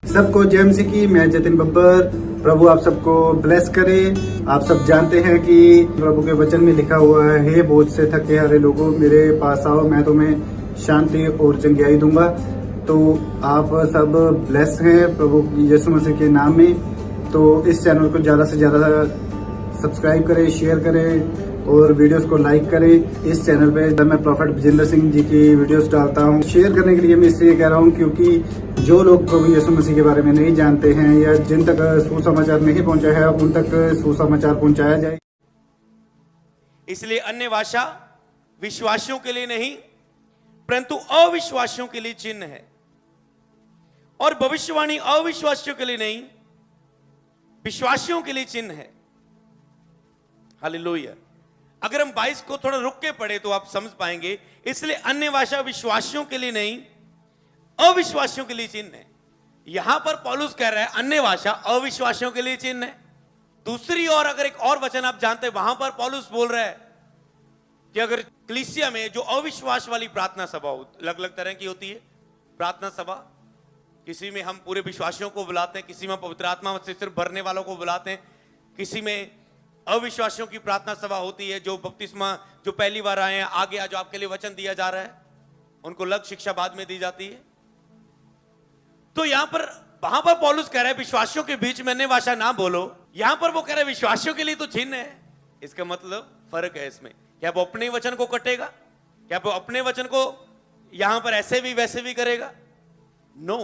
सबको जय मसीह की। मैं जतिन बब्बर। प्रभु आप सबको ब्लेस करे। आप सब जानते हैं कि प्रभु के वचन में लिखा हुआ है, हे बोझ से थके हारे लोगों मेरे पास आओ, मैं तुम्हें शांति और चंगाई दूंगा। तो आप सब ब्लेस हैं प्रभु यीशु मसीह के नाम में। तो इस चैनल को ज्यादा से ज्यादा सब्सक्राइब करें, शेयर करें और वीडियोस को लाइक करें। इस चैनल पे मैं प्रॉफेट विजेंद्र सिंह जी की वीडियोस डालता हूं। शेयर करने के लिए मैं इसलिए कह रहा हूं क्योंकि जो लोग प्रभु यीशु मसीह के बारे में नहीं जानते हैं या जिन तक सुसमाचार नहीं पहुंचा है, उन तक सुसमाचार पहुंचाया जाए। इसलिए अन्य भाषा विश्वासियों के लिए नहीं परंतु अविश्वासियों के लिए चिन्ह है, और भविष्यवाणी अविश्वासियों के लिए नहीं विश्वासियों के लिए चिन्ह है। हालेलुया। अगर हम 22 को थोड़ा रुक के पढ़े तो आप समझ पाएंगे। इसलिए अन्य भाषा विश्वासियों के लिए नहीं अविश्वासियों के लिए चिन्ह है। यहां पर पौलुस कह रहा है अन्य भाषा अविश्वासियों के लिए चिन्ह है। दूसरी ओर अगर एक और वचन आप जानते हैं, वहां पर पौलुस बोल रहा है कि अगर कलीसिया में जो अविश्वास वाली प्रार्थना सभा अलग अलग तरह की होती है प्रार्थना सभा, किसी में हम पूरे विश्वासियों को बुलाते हैं, किसी में पवित्र आत्मा से सिर्फ भरने वालों को बुलाते हैं, किसी में अविश्वासियों की प्रार्थना सभा होती है जो बपतिस्मा जो पहली बार आए हैं, आगे आज आपके लिए वचन दिया जा रहा है, उनको अलग शिक्षा बाद में दी जाती है। तो यहां पर वहां पर पौलुस कह रहा है विश्वासियों के बीच में अन्य भाषा ना बोलो। यहां पर वो कह रहा है विश्वासियों के लिए तो चिन्ह है। इसका मतलब फर्क है इसमें। क्या वो अपने वचन को कटेगा? क्या वो अपने वचन को यहां पर ऐसे भी वैसे भी करेगा? नो,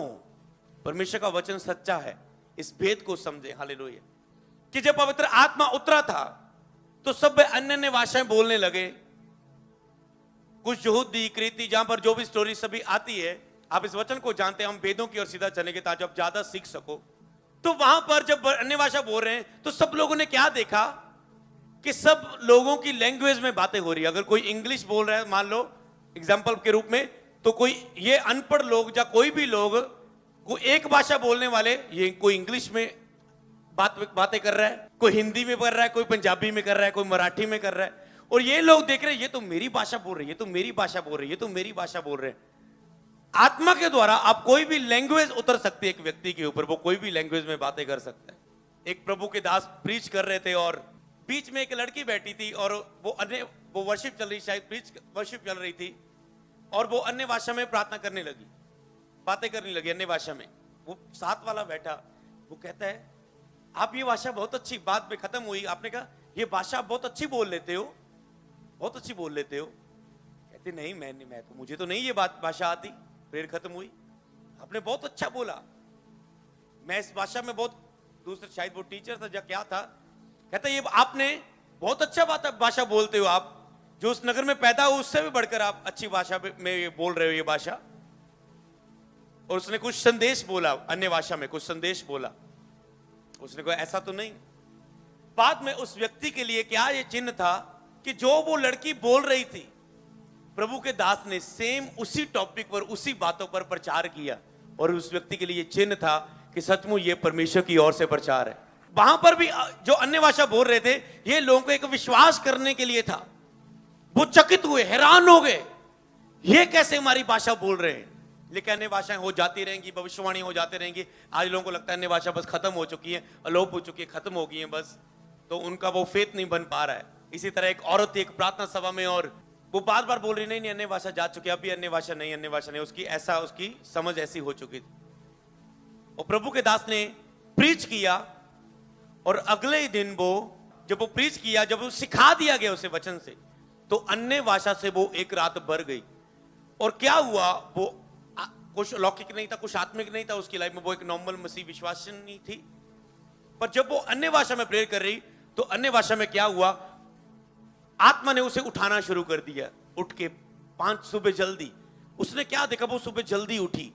परमेश्वर का वचन सच्चा है। इस भेद को समझे। हालेलुया। कि जब पवित्र आत्मा उतरा था तो सब अन्य अन्य भाषाएं बोलने लगे। कुछ यहूदी क्रेती, जहां पर जो भी स्टोरी सभी आती है, आप इस वचन को जानते हैं। हम वेदों की ओर सीधा चलेंगे ताकि आप ज्यादा सीख सको। तो वहां पर जब अन्य भाषा बोल रहे हैं तो सब लोगों ने क्या देखा कि सब लोगों की लैंग्वेज में बातें हो रही है। अगर कोई इंग्लिश बोल रहा है मान लो एग्जाम्पल के रूप में, तो कोई ये अनपढ़ लोग या कोई भी लोग कोई एक भाषा बोलने वाले, ये कोई इंग्लिश में बातें कर रहा है, कोई हिंदी में कर रहा है, कोई पंजाबी में कर रहा है, कोई मराठी में कर रहा है, और ये लोग देख रहे हैं ये तो मेरी भाषा बोल रही है, ये तो मेरी भाषा बोल रही है, ये तो मेरी भाषा बोल रहे हैं। आत्मा के द्वारा आप कोई भी लैंग्वेज उतर सकती है एक व्यक्ति के ऊपर, वो कोई भी लैंग्वेज में बातें कर सकता है। एक प्रभु के दास प्रीच कर रहे थे और बीच में एक लड़की बैठी थी और वो वर्शिप चल रही, शायद वर्शिप चल रही थी, और वो अन्य भाषा में प्रार्थना करने लगी, बातें करने लगी अन्य भाषा में। वो साथ वाला बैठा, वो कहता है आप ये भाषा बहुत अच्छी, बात में खत्म हुई, आपने कहा ये भाषा बहुत अच्छी बोल लेते हो, बहुत अच्छी बोल लेते हो। कहते नहीं मैं तो मुझे तो नहीं ये भाषा आती। प्रेयर खत्म हुई, आपने बहुत अच्छा बोला, मैं इस भाषा में बहुत, दूसरे शायद वो टीचर था या क्या था, कहता ये आपने बहुत अच्छा भाषा बोलते हो, आप जो उस नगर में पैदा हो उससे भी बढ़कर आप अच्छी भाषा में बोल रहे हो ये भाषा। और उसने कुछ संदेश बोला, अन्य भाषा में कुछ संदेश बोला। उसने कहा ऐसा तो नहीं। बाद में उस व्यक्ति के लिए क्या ये चिन्ह था कि जो वो लड़की बोल रही थी, प्रभु के दास ने सेम उसी टॉपिक पर उसी बातों पर प्रचार किया, और उस व्यक्ति के लिए चिन्ह था कि सचमुच ये परमेश्वर की ओर से प्रचार है। वहां पर भी जो अन्य भाषा बोल रहे थे, ये लोगों को एक विश्वास करने के लिए था। वो चकित हुए, हैरान हो गए, ये कैसे हमारी भाषा बोल रहे हैं। लेकिन अन्य भाषाएं हो जाती रहेंगी, भविष्यवाणी हो जाती रहेंगी। आज लोगों को लगता है अन्य भाषा बस खत्म हो चुकी है, अलोप हो चुकी है, खत्म हो गई है बस, तो उनका वो फेथ नहीं बन पा रहा है। इसी तरह एक औरत थी एक प्रार्थना सभा में, और वो बार बार बोल रही नहीं अन्य भाषा जा चुकी है, अभी अन्य भाषा नहीं, अन्य भाषा नहीं। उसकी समझ ऐसी हो चुकी थी। और प्रभु के दास ने प्रीच किया, और अगले ही दिन जब वो प्रीच किया, जब वो सिखा दिया गया उसे वचन से, तो अन्य भाषा से वो एक रात भर गई। और क्या हुआ, वो कुछ लौकिक नहीं था, कुछ आत्मिक नहीं था उसकी लाइफ में, वो एक नॉर्मल मसीह विश्वासिनी थी। पर जब वो अन्य भाषा में प्रेयर कर रही तो अन्य भाषा में क्या हुआ, आत्मा ने उसे उठाना शुरू कर दिया। उठ के 5 सुबह जल्दी, उसने क्या देखा, वो सुबह जल्दी उठी,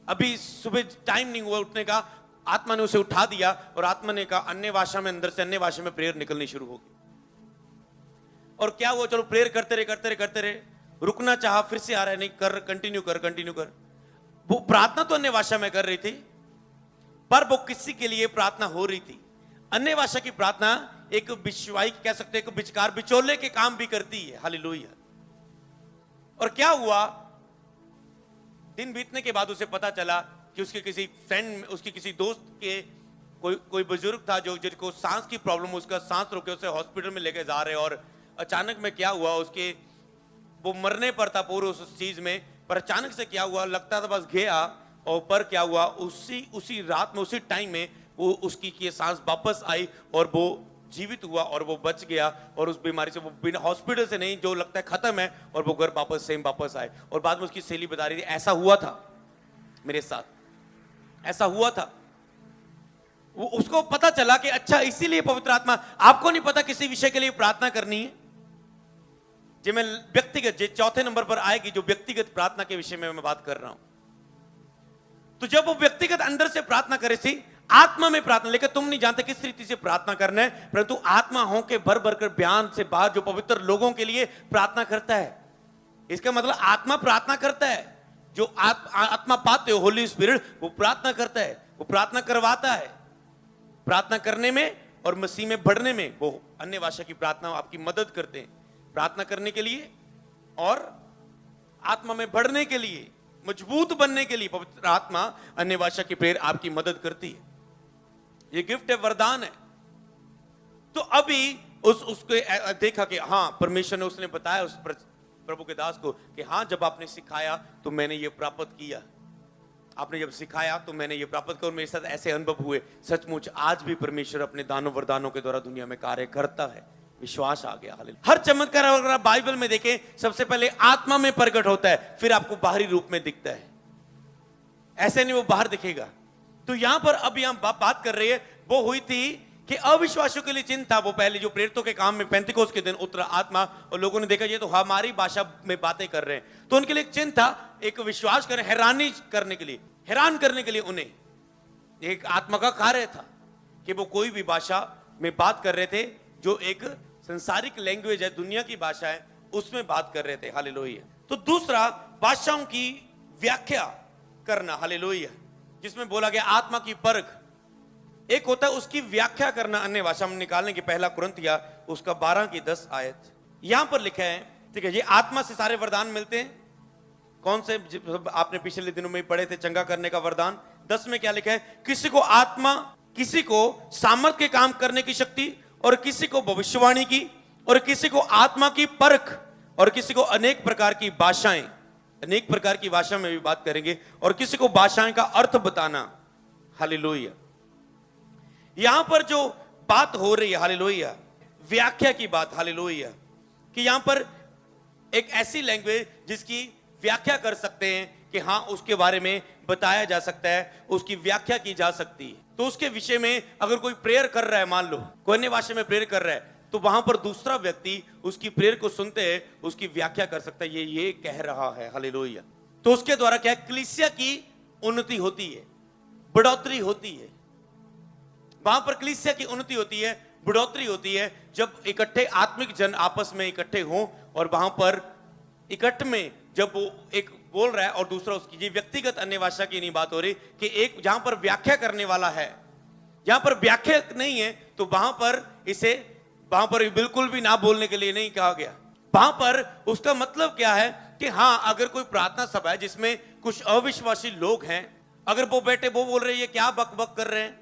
अभी सुबह टाइम नहीं हुआ उठने का, आत्मा ने उसे उठा दिया, और आत्मा ने कहा अन्य भाषा में, अंदर से अन्य भाषा में प्रेयर निकलनी शुरू हो गई। और क्या हुआ, चलो प्रेयर करते रहे, रुकना चाहा, फिर से आ रहा है, नहीं कर, कंटिन्यू कर। वो प्रार्थना तो अन्य भाषा में कर रही थी, पर वो किसी के लिए प्रार्थना हो रही थी। अन्य भाषा की प्रार्थना एक विश्वाई कह सकते हैं, एक विचकार बिचौले के काम भी करती है। हालेलुया। और क्या हुआ, दिन बीतने के बाद उसे पता चला कि उसके किसी फ्रेंड, उसके किसी दोस्त के कोई बुजुर्ग था जो जिसको सांस की प्रॉब्लम, उसका सांस रोके उसे हॉस्पिटल में लेके जा रहे, और अचानक में क्या हुआ, उसके वो मरने पर था पूरे उस चीज में, पर अचानक से क्या हुआ, लगता था बस गया, और पर क्या हुआ, उसी रात में, उसी टाइम में वो उसकी सांस वापस आई और वो जीवित हुआ और वो बच गया, और उस बीमारी से वो बिना हॉस्पिटल से नहीं, जो लगता है खत्म है, और वो घर वापस सेम वापस आए। और बाद में उसकी सहेली बता रही थी ऐसा हुआ था मेरे साथ, ऐसा हुआ था। वो उसको पता चला कि अच्छा इसीलिए पवित्र आत्मा, आपको नहीं पता किसी विषय के लिए प्रार्थना करनी है, जो मैं व्यक्तिगत, जो चौथे नंबर पर आएगी, जो व्यक्तिगत प्रार्थना के विषय में मैं बात कर रहा हूं। तो जब वो व्यक्तिगत अंदर से प्रार्थना करे थी, आत्मा में प्रार्थना, लेकिन तुम नहीं जानते किस रीति से प्रार्थना करना है, परंतु आत्मा हो के भर भर कर बयान से बाहर जो पवित्र लोगों के लिए प्रार्थना करता है। इसका मतलब आत्मा प्रार्थना करता है, जो आत्मा पाते हो, होली स्पिरिट, वो प्रार्थना करता है, वो प्रार्थना करवाता है। प्रार्थना करने में और मसीह में बढ़ने में वो अन्य भाषा की प्रार्थना आपकी मदद करते हैं, प्रार्थना करने के लिए और आत्मा में बढ़ने के लिए, मजबूत बनने के लिए पवित्र आत्मा अन्य भाषा की प्रेर आपकी मदद करती है। ये गिफ्ट है, वरदान है। तो अभी उसको देखा कि हाँ, परमेश्वर ने उसने बताया उस प्रभु के दास को कि हाँ, जब आपने सिखाया तो मैंने ये प्राप्त किया, आपने जब सिखाया तो मैंने ये प्राप्त किया, और मेरे साथ ऐसे अनुभव हुए। सचमुच आज भी परमेश्वर अपने दानों वरदानों के द्वारा दुनिया में कार्य करता है, विश्वास आ गया। हालेलुया। हर चमत्कार अगर आप बाइबल में देखें, सबसे पहले आत्मा में प्रकट होता है, फिर आपको बाहरी रूप में दिखता है, ऐसे नहीं वो बाहर दिखेगा। तो यहां पर अब यहां बात कर रही है, वो हुई थी कि अविश्वासियों के लिए चिन्ह था। वो पहले जो प्रेरितों के काम में पेंतिकोस्त के दिन उतरा आत्मा, और लोगों ने देखा ये तो हमारी भाषा में बातें कर रहे हैं, तो उनके लिए एक चिन्ह था, एक विश्वास करें, हैरानी करने के लिए, हैरान करने के लिए उन्हें एक आत्मा का कार्य था कि वो कोई भी भाषा में बात कर रहे थे, जो एक संसारिक लैंग्वेज है, दुनिया की भाषा है, उसमें बात कर रहे थे। हालेलुया। तो दूसरा, भाषाओं की व्याख्या करना। हालेलुया। जिसमें बोला गया आत्मा की परख। एक होता है उसकी व्याख्या करना अन्य भाषा में निकालने की, पहला कुरिन्थिया उसका 12 की 10 आयत यहां पर लिखा है। ठीक है, ये आत्मा से सारे वरदान मिलते हैं। कौन से आपने पिछले दिनों में पढ़े थे, चंगा करने का वरदान। 10 में क्या लिखा है, किसी को आत्मा, किसी को सामर्थ के काम करने की शक्ति, और किसी को भविष्यवाणी की, और किसी को आत्मा की परख, और किसी को अनेक प्रकार की भाषाएं, अनेक प्रकार की भाषा में भी बात करेंगे, और किसी को भाषाएं का अर्थ बताना। हालेलुया। यहां पर जो बात हो रही है, हालेलुया, व्याख्या की बात। हालेलुया। कि यहां पर एक ऐसी लैंग्वेज जिसकी व्याख्या कर सकते हैं कि हां, उसके बारे में बताया जा सकता है, उसकी व्याख्या की जा सकती है। तो उसके विषय में अगर कोई प्रेयर कर रहा है, मान लो कोई अन्य भाषा में प्रेयर कर रहा है, तो वहां पर दूसरा व्यक्ति उसकी प्रेयर को सुनते हैं, उसकी व्याख्या कर सकता है, ये कह रहा है। हालेलुया। तो उसके द्वारा क्या, कलीसिया की उन्नति होती है, बढ़ोतरी होती है। वहां पर कलीसिया की उन्नति होती है, बढ़ोतरी होती है, जब इकट्ठे आत्मिक जन आपस में इकट्ठे हों, और वहां पर इकट्ठ में जब वो एक बोल रहा है और दूसरा उसकी, ये व्यक्तिगत अन्य भाषा की नहीं बात हो रही, कि एक जहां पर व्याख्या करने वाला है, जहां पर व्याख्या नहीं है, तो वहां पर बिल्कुल भी ना बोलने के लिए नहीं कहा गया। वहां पर उसका मतलब क्या है कि हाँ, अगर कोई प्रार्थना सभा है जिसमें कुछ अविश्वासी लोग हैं, अगर वो बैठे वो बोल रहे हैं ये क्या बकबक कर रहे हैं,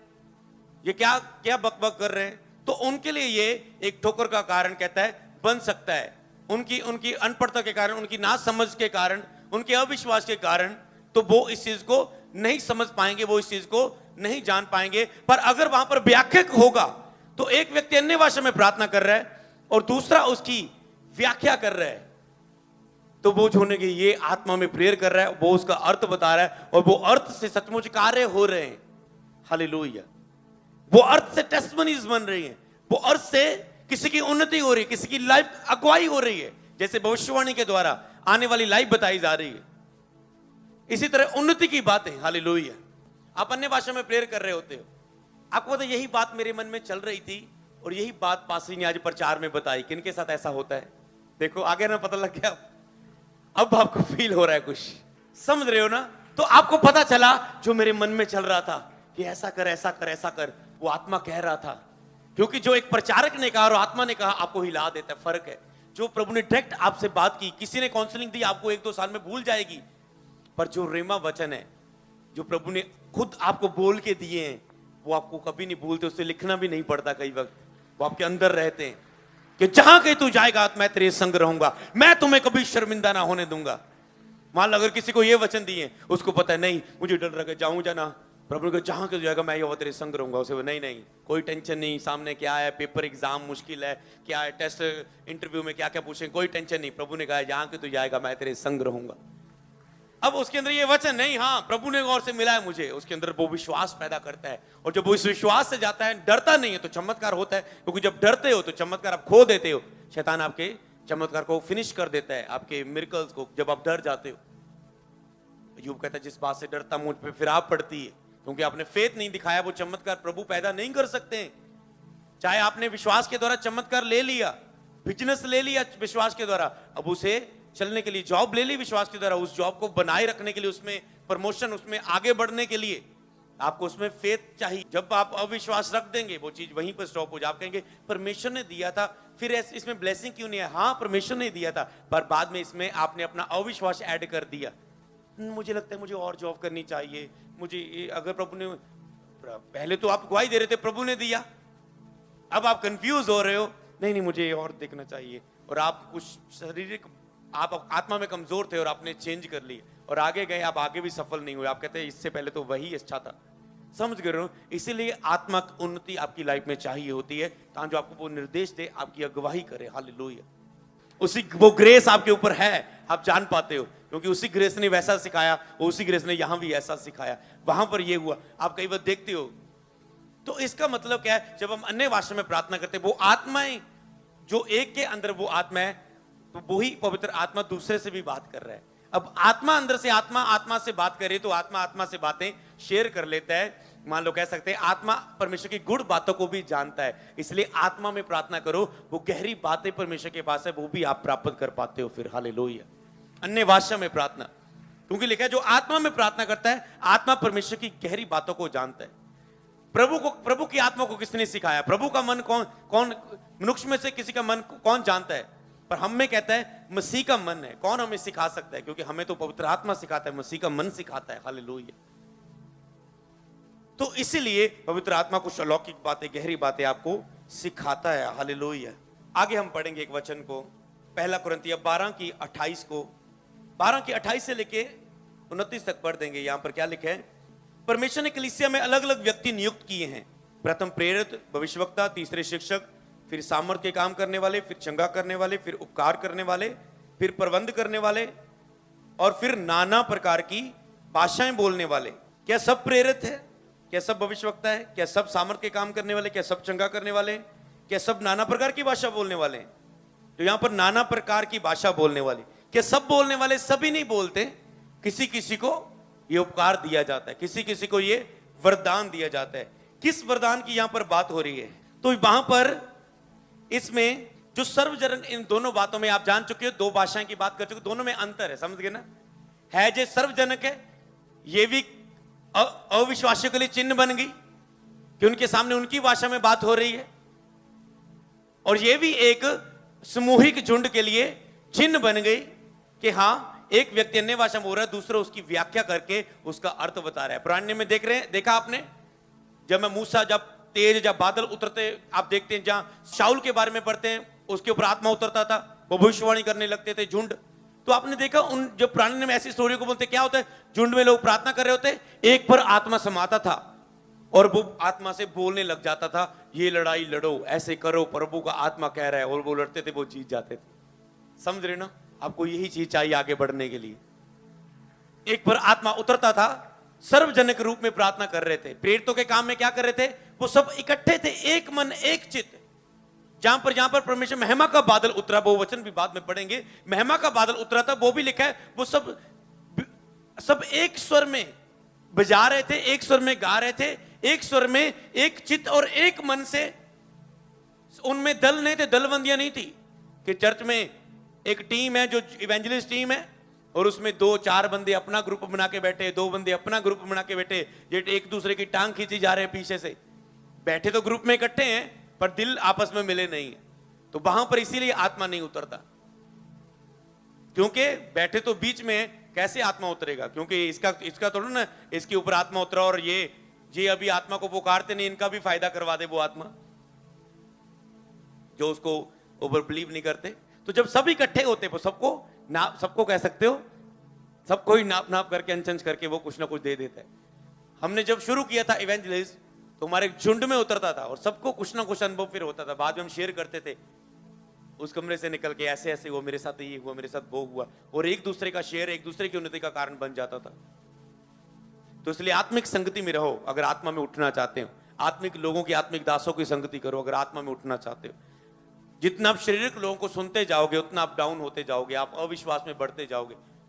ये क्या बकबक कर रहे हैं, तो उनके लिए ये एक ठोकर का कारण कहता है बन सकता है। उनकी अनपढ़ता के कारण, उनकी ना समझ के कारण, उनके अविश्वास के कारण, तो वो इस चीज को नहीं समझ पाएंगे, वो इस चीज को नहीं जान पाएंगे। पर अगर वहां पर व्याख्या होगा, तो एक व्यक्ति अन्य भाषा में प्रार्थना कर रहा है और दूसरा उसकी व्याख्या कर रहा है, तो वो होने के ये आत्मा में प्रेयर कर रहा है, वो उसका अर्थ बता रहा है, और वो अर्थ से सचमुच कार्य हो रहे हैं। हालेलुया। वो अर्थ से टेस्टमनीज बन रही हैं, वो अर्थ से किसी की उन्नति हो रही है, किसी की लाइफ अगुवाई हो रही है, जैसे भविष्यवाणी के द्वारा आने वाली लाइफ बताई जा रही है, इसी तरह उन्नति की बातें। हालेलुया। आप अन्य भाषा में प्रेयर कर रहे होते हो, आपको पता यही बात मेरे मन में चल रही थी, और यही बात पास्टर ने आज प्रचार में बताई। किनके साथ ऐसा होता है, देखो आगे ना पता लग गया, अब आपको फील हो रहा है, कुछ समझ रहे हो ना। तो आपको पता चला जो मेरे मन में चल रहा था कि ऐसा कर, ऐसा कर, ऐसा कर, वो आत्मा कह रहा था। क्योंकि जो एक प्रचारक ने कहा और आत्मा ने कहा, आपको हिला देता है, फर्क है। जो प्रभु ने डायरेक्ट आपसे बात की, किसी ने काउंसलिंग दी, आपको 1-2 साल में भूल जाएगी, पर जो रेमा वचन है जो प्रभु ने खुद आपको बोल के दिए हैं, वो आपको कभी नहीं भूलते, उससे लिखना भी नहीं पड़ता कई वक्त, वो आपके अंदर रहते हैं कि जहां कहीं तू जाएगा मैं तेरे संग रहूंगा, मैं तुम्हें कभी शर्मिंदा ना होने दूंगा। मान लो अगर किसी को ये वचन दिए, उसको पता है नहीं मुझे डर लगा जाऊं जाना, प्रभु ने कहा जहां कहीं जाएगा मैं ये तेरे संग रहूंगा, उसे नहीं कोई टेंशन नहीं, सामने क्या है, पेपर एग्जाम मुश्किल है, क्या है, टेस्ट इंटरव्यू में क्या क्या पूछेंगे, कोई टेंशन नहीं, प्रभु ने कहा जहां कहीं तू जाएगा मैं तेरे संग रहूंगा। अब उसके अंदर ये वचन नहीं, हाँ प्रभु ने गौर से मिला है मुझे, उसके अंदर वो विश्वास पैदा करता है, और जब वो इस विश्वास से जाता है, डरता नहीं है, तो चमत्कार होता है। क्योंकि जब डरते हो तो चमत्कार आप खो देते हो, शैतान आपके चमत्कार को फिनिश कर देता है, आपके मिरेकल्स को, जब आप डर जाते हो। अय्यूब कहता है जिस बात से डरता मुझ पे फिर आप पड़ती है, क्योंकि आपने फेथ नहीं दिखाया, वो चमत्कार प्रभु पैदा नहीं कर सकते हैं। चाहे आपने विश्वास के द्वारा चमत्कार ले लिया, बिजनेस ले लिया विश्वास के द्वारा, अब उसे चलने के लिए जॉब ले ली विश्वास के द्वारा, उस जॉब को बनाए रखने के लिए, उसमें प्रमोशन, उसमें आगे बढ़ने के लिए आपको उसमें फेथ चाहिए। जब आप अविश्वास रख देंगे वो चीज वहीं पर स्टॉप हो जाए। आप कहेंगे परमेश्वर ने दिया था, फिर इसमें ब्लेसिंग क्यों नहीं है? हाँ परमेश्वर ने दिया था, पर बाद में इसमें आपने अपना अविश्वास ऐड कर दिया। मुझे लगता है मुझे और जॉब करनी चाहिए, मुझे अगर प्रभु ने, पहले तो आप गवाही दे रहे थे प्रभु ने दिया, अब आप कंफ्यूज हो रहे हो, नहीं मुझे और देखना चाहिए, और आप कुछ शारीरिक, आप आत्मा में कमजोर थे और आपने चेंज कर लिए और आगे गए, आप आगे भी सफल नहीं हुए। आप कहते हैं इससे पहले तो वही अच्छा था। समझ गए हो? इसीलिए आत्मिक उन्नति आपकी लाइफ में चाहिए होती है, ताकि जो आपको वो निर्देश दे, आपकी अगुवाई करे। हालेलुया। उसी वो ग्रेस आपके ऊपर है, आप जान पाते हो, क्योंकि उसी ग्रेस ने वैसा सिखाया, उसी ग्रेस ने यहां भी ऐसा सिखाया, वहां पर ये हुआ। आप कई बार देखते हो, तो इसका मतलब क्या है? जब हम अन्य भाषा में प्रार्थना करते हैं, वो आत्माएं जो एक के अंदर वो आत्मा है, तो वही पवित्र आत्मा दूसरे से भी बात कर रहा है। अब आत्मा अंदर से आत्मा से बात करे, तो आत्मा से बातें शेयर कर लेता है। मान लो कह सकते हैं आत्मा परमेश्वर की गुड़ बातों को भी जानता है, इसलिए आत्मा में प्रार्थना करो, वो गहरी बातें परमेश्वर के पास है, वो भी आप प्राप्त कर पाते हो फिर। हालेलुया। अन्य भाषा में प्रार्थना, क्योंकि लिखा है जो आत्मा में प्रार्थना करता है, आत्मा परमेश्वर की गहरी बातों को जानता है। प्रभु की आत्मा को किसने सिखाया? प्रभु का मन कौन मनुष्य में से किसी का मन कौन जानता है? पर हम में कहता है मसीह का मन है। कौन हमें सिखा सकता है? क्योंकि हमें तो पवित्र आत्मा सिखाता है, मसीह का मन सिखाता है। हालेलुया। तो इसीलिए पवित्र आत्मा कुछ अलौकिक बातें, गहरी बातें आपको सिखाता है। हालेलुया। आगे हम पढ़ेंगे एक वचन को, पहला कुरिन्थियों 12:28 से लेके 29 तक पढ़ देंगे। यहां पर क्या लिखा है? परमेश्वर ने कलीसिया में अलग अलग व्यक्ति नियुक्त किए हैं, प्रथम प्रेरित, भविष्यवक्ता, तीसरे शिक्षक, फिर सामर्थ के काम करने वाले, फिर चंगा करने वाले, फिर उपकार करने वाले, फिर प्रबंध करने वाले, और फिर नाना प्रकार की भाषाएं बोलने वाले। क्या सब प्रेरित है? क्या सब भविष्यवक्ता है? क्या सब सामर्थ के काम करने वाले? क्या सब चंगा करने वाले? क्या सब नाना प्रकार की भाषा बोलने वाले? तो यहां पर नाना प्रकार की भाषा बोलने वाले, क्या सब बोलने वाले? सभी नहीं बोलते, किसी किसी को ये उपकार दिया जाता है, किसी किसी को ये वरदान दिया जाता है। किस वरदान की यहां पर बात हो रही है? तो वहां पर इसमें जो सर्वजन, इन दोनों बातों में आप जान चुके हो, दो भाषाएं की बात कर चुके हो, दोनों में अंतर है। समझ गए ना? है जो सर्वजनक है, ये भी अविश्वासियों के लिए चिन्ह बन गई कि उनके सामने उनकी भाषा में बात हो रही है, और ये भी एक सामूहिक झुंड के लिए चिन्ह बन गई कि हां एक व्यक्ति अन्य भाषा में बोल रहा है, दूसरा उसकी व्याख्या करके उसका अर्थ बता रहा है। पुराने में देखा आपने, जब मैं मूसा, जब तेज, जब बादल उतरते, आप देखते हैं, जहां शाऊल के बारे में पढ़ते हैं, उसके ऊपर आत्मा उतरता था, वो भविष्यवाणी करने लगते थे झुंड। तो आपने देखा उन जो पुराने में ऐसी स्टोरी को बोलते, क्या होता है? झुंड में लोग प्रार्थना कर रहे होते, एक पर आत्मा समाता था और वो आत्मा से बोलने लग जाता था, ये लड़ाई लड़ो, ऐसे करो, प्रभु का आत्मा कह रहा है, और वो लड़ते थे, वो जीत जाते थे। समझ रहे ना? आपको यही चीज चाहिए आगे बढ़ने के लिए। एक पर आत्मा उतरता था, सर्वजनिक रूप में प्रार्थना कर रहे थे। प्रेरितों के काम में क्या कर रहे थे? वो सब इकट्ठे थे, एक मन एक चित्त। जहां पर परमेश्वर महिमा का बादल उतरा, वो वचन भी बाद में पढ़ेंगे, महिमा का बादल उतरा था, वो भी लिखा है, वो सब एक स्वर में बजा रहे थे, एक स्वर में गा रहे थे, एक स्वर में, एक चित्त और एक मन से। उनमें दल नहीं थे, दलबंदियां नहीं थी कि चर्च में एक टीम है जो इवेंजलिस्ट टीम है, और उसमें 2-4 बंदे अपना ग्रुप बना के बैठे, 2 बंदे अपना ग्रुप बना के बैठे, एक दूसरे की टांग खींची जा रहे हैं पीछे से। बैठे तो ग्रुप में इकट्ठे हैं, पर दिल आपस में मिले नहीं है। तो वहां पर इसीलिए आत्मा नहीं उतरता, क्योंकि बैठे तो बीच में, कैसे आत्मा उतरेगा, क्योंकि इसका थोड़ा ना इसके ऊपर आत्मा उतरा और ये अभी आत्मा को पुकारते नहीं, इनका भी फायदा करवा दे वो आत्मा जो उसको ओवर बिलीव नहीं करते। तो जब सब इकट्ठे होते हैं सबको कह सकते हो, सबको ही नाप नाप करके अनचंच करके वो कुछ ना कुछ दे देता है। हमने जब शुरू किया था इवेंजलिस्ट तो हमारे झुंड में उतरता था और सबको कुछ ना कुछ अनुभव फिर होता था, बाद में हम शेयर करते थे उस कमरे से निकल के, ऐसे ऐसे वो मेरे साथ ये हुआ, मेरे साथ वो हुआ, और एक दूसरे का शेयर एक दूसरे की उन्नति का कारण बन जाता था। तो इसलिए आत्मिक संगति में रहो अगर आत्मा में उठना चाहते हो, आत्मिक लोगों की, आत्मिक दासों की संगति करो अगर आत्मा में उठना चाहते हो। जितना आप शारीरिक लोगों को सुनते जाओगे उतना आप डाउन होते जाओगे, आप अविश्वास में बढ़ते जाओगे।